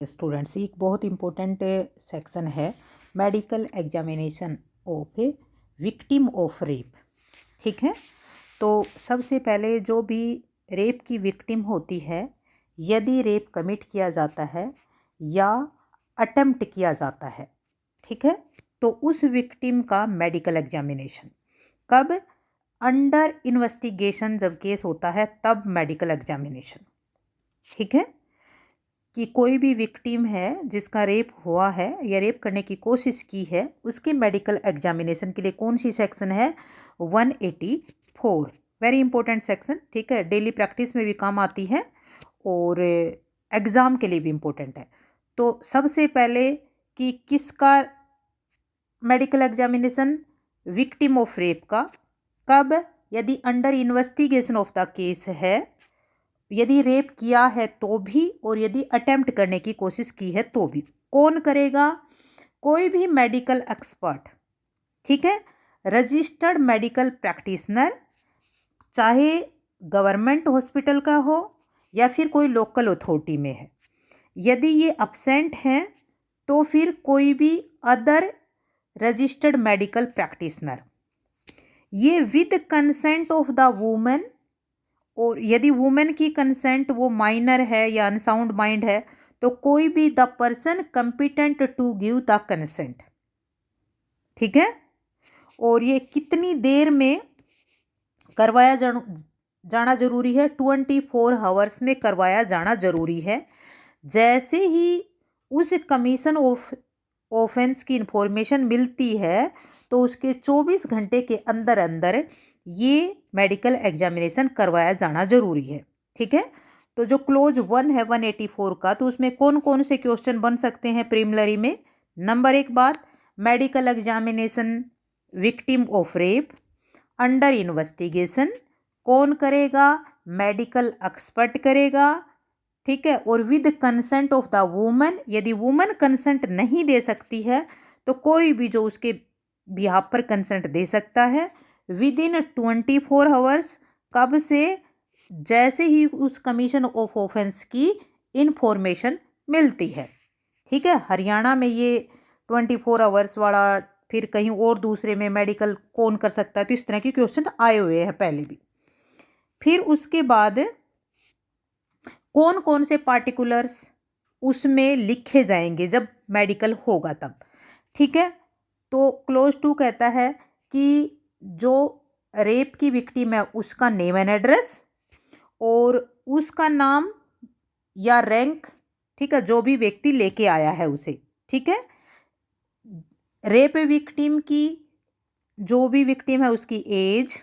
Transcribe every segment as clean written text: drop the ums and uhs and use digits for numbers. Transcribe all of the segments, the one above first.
Students, एक बहुत important section है medical examination of a victim of rape. ठीक है, तो सबसे पहले जो भी रेप की विक्टिम होती है, यदि रेप कमिट किया जाता है या अटेम्प्ट किया जाता है, ठीक है, तो उस विक्टिम का मेडिकल एग्जामिनेशन कब? अंडर इन्वेस्टिगेशन जब केस होता है तब मेडिकल एग्जामिनेशन। ठीक है, कि कोई भी विक्टिम है जिसका रेप हुआ है या रेप करने की कोशिश की है, उसके मेडिकल एग्जामिनेशन के लिए कौन सी सेक्शन है? 184। Very important section. ठीक है, डेली प्रैक्टिस में भी काम आती है और एग्ज़ाम के लिए भी इम्पोर्टेंट है। तो सबसे पहले कि किसका medical examination? Victim of rape का। कब? यदि under investigation of the case है, यदि रेप किया है तो भी, और यदि अटेम्प्ट करने की कोशिश की है तो भी। कौन करेगा? कोई भी मेडिकल एक्सपर्ट। ठीक है, रजिस्टर्ड मेडिकल प्रैक्टिशनर, चाहे गवर्नमेंट हॉस्पिटल का हो या फिर कोई लोकल अथॉरिटी में है। यदि ये अब्सेंट हैं तो फिर कोई भी अदर रजिस्टर्ड मेडिकल प्रैक्टिशनर। ये with consent of the women, और यदि वुमेन की कंसेंट वो माइनर है या अनसाउंड माइंड है तो कोई भी the person competent to give the consent. ठीक है, और ये कितनी देर में करवाया जाना जरूरी है? 24 आवर्स में करवाया जाना जरूरी है। जैसे ही उस कमीशन ऑफ ऑफेंस की इंफॉर्मेशन मिलती है तो उसके 24 घंटे के अंदर अंदर ये मेडिकल एग्जामिनेशन करवाया जाना जरूरी है। ठीक है, तो जो क्लोज 1 है 184 का, तो उसमें कौन कौन से क्वेश्चन बन सकते हैं प्रीलिमिनरी में? नंबर एक बात, medical examination victim of rape under investigation कौन करेगा? मेडिकल एक्सपर्ट करेगा। ठीक है, और with consent of the woman, यदि वुमन कंसेंट नहीं दे सकती है तो कोई भी जो उसके बिहाफ पर कंसेंट दे सकता है विद इन 24 आवर्स। कब से? जैसे ही उस कमीशन ऑफ ऑफेंस की इंफॉर्मेशन मिलती है। ठीक है, हरियाणा में ये 24 आवर्स वाला, फिर कहीं और दूसरे में मेडिकल कौन कर सकता है, तो इस तरह के क्वेश्चन आए हुए हैं पहले भी। फिर उसके बाद कौन कौन से पार्टिकुलर्स उसमें लिखे जाएंगे जब मेडिकल होगा तब। ठीक है, तो क्लोज 2 कहता है कि जो रेप की विक्टिम है उसका नेम एंड एड्रेस और उसका नाम या रैंक। ठीक है, जो भी व्यक्ति लेके आया है उसे। ठीक है, रेप विक्टिम की, जो भी विक्टिम है उसकी एज,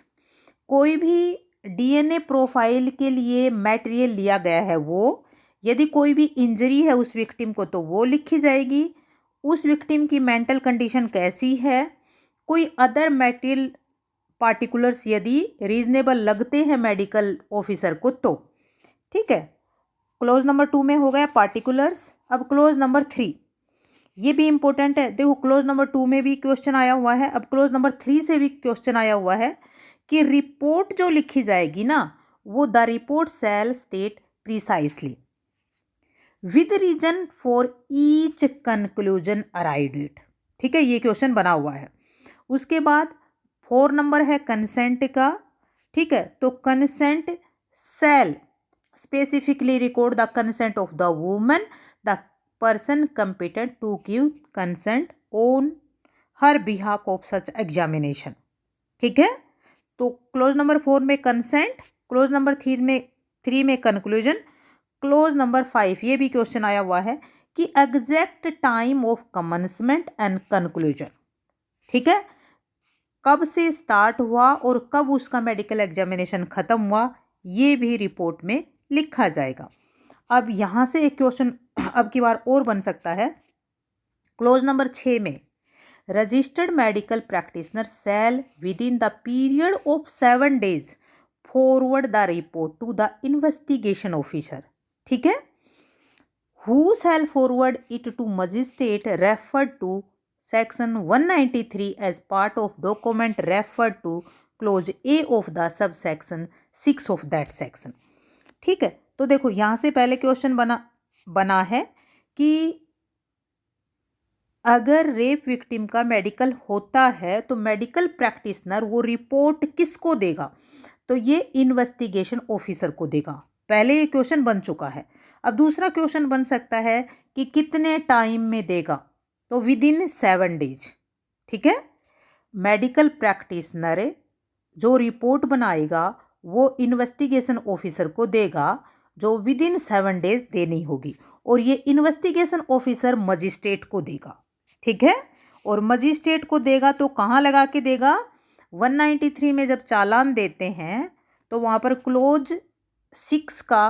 कोई भी डीएनए प्रोफाइल के लिए मटेरियल लिया गया है वो, यदि कोई भी इंजरी है उस विक्टिम को तो वो लिखी जाएगी। उस विक्टिम की मेंटल कंडीशन कैसी है, कोई अदर मटेरियल पार्टिकुलर्स यदि रीजनेबल लगते हैं मेडिकल ऑफिसर को तो। ठीक है, क्लोज नंबर 2 में हो गया पार्टिकुलर्स। अब क्लोज नंबर 3, ये भी इंपॉर्टेंट है। देखो, क्लोज नंबर 2 में भी क्वेश्चन आया हुआ है, अब क्लोज नंबर 3 से भी क्वेश्चन आया हुआ है कि रिपोर्ट जो लिखी जाएगी ना, वो the report shall state precisely with reason for each conclusion arrived. ठीक है, ये क्वेश्चन बना हुआ है। उसके बाद 4 नंबर है कंसेंट का। ठीक है, तो consent shall specifically record the consent of the woman, the person competent to give consent on her behalf of such examination। ठीक है, तो क्लोज नंबर 4 में कंसेंट, क्लोज नंबर 3 में कंक्लूजन, क्लोज नंबर 5 ये भी क्वेश्चन आया हुआ है कि exact time of commencement and conclusion. ठीक है, कब से स्टार्ट हुआ और कब उसका मेडिकल एग्जामिनेशन खत्म हुआ, ये भी रिपोर्ट में लिखा जाएगा। अब यहाँ से एक क्वेश्चन अब की बार और बन सकता है। क्लोज नंबर 6 में registered medical practitioner shall within the period of 7 days forward the report to the investigation officer. ठीक है, who shall forward it to magistrate referred to section 193 as part of document referred to clause A of the sub section 6 of that section. ठीक है, तो देखो यहाँ से पहले question बना है कि अगर रेप विक्टिम का मेडिकल होता है तो मेडिकल प्रैक्टिशनर वो रिपोर्ट किसको देगा? तो ये इन्वेस्टिगेशन ऑफिसर को देगा। पहले ये क्वेश्चन बन चुका है। अब दूसरा क्वेश्चन बन सकता है कि कितने टाइम में देगा? तो विद इन 7 डेज। ठीक है। मेडिकल प्रैक्टिशनर जो रिपोर्ट बनाएगा वो इन्वेस्टिगेशन ऑफिसर को देगा, जो विद इन 7 डेज देनी होगी। और ये इन्वेस्टिगेशन ऑफिसर मजिस्ट्रेट को देगा। ठीक है। और मजिस्ट्रेट को देगा तो कहाँ लगा के देगा? 193 में जब चालान देते हैं तो वहाँ पर क्लोज 6 का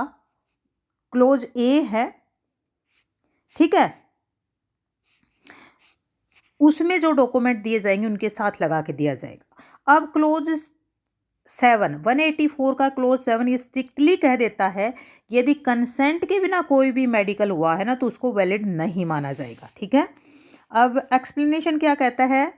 क्लोज ए है। ठीक है। उसमें जो डॉक्यूमेंट दिए जाएंगे उनके साथ लगा के दिया जाएगा। अब क्लोज 7 184 का क्लोज 7 ये स्ट्रिक्टली कह देता है कि यदि कंसेंट के बिना कोई भी मेडिकल हुआ है ना तो उसको वैलिड नहीं माना जाएगा। ठीक है। अब एक्सप्लेनेशन क्या कहता है?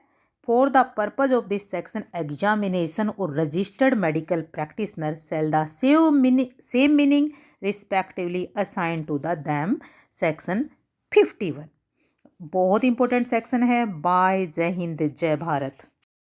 For the purpose of this section examination और registered medical practitioner shall the same meaning respectively assign to the them. Section 51 बहुत इंपॉर्टेंट सेक्शन है। बाय। जय हिंद, जय भारत।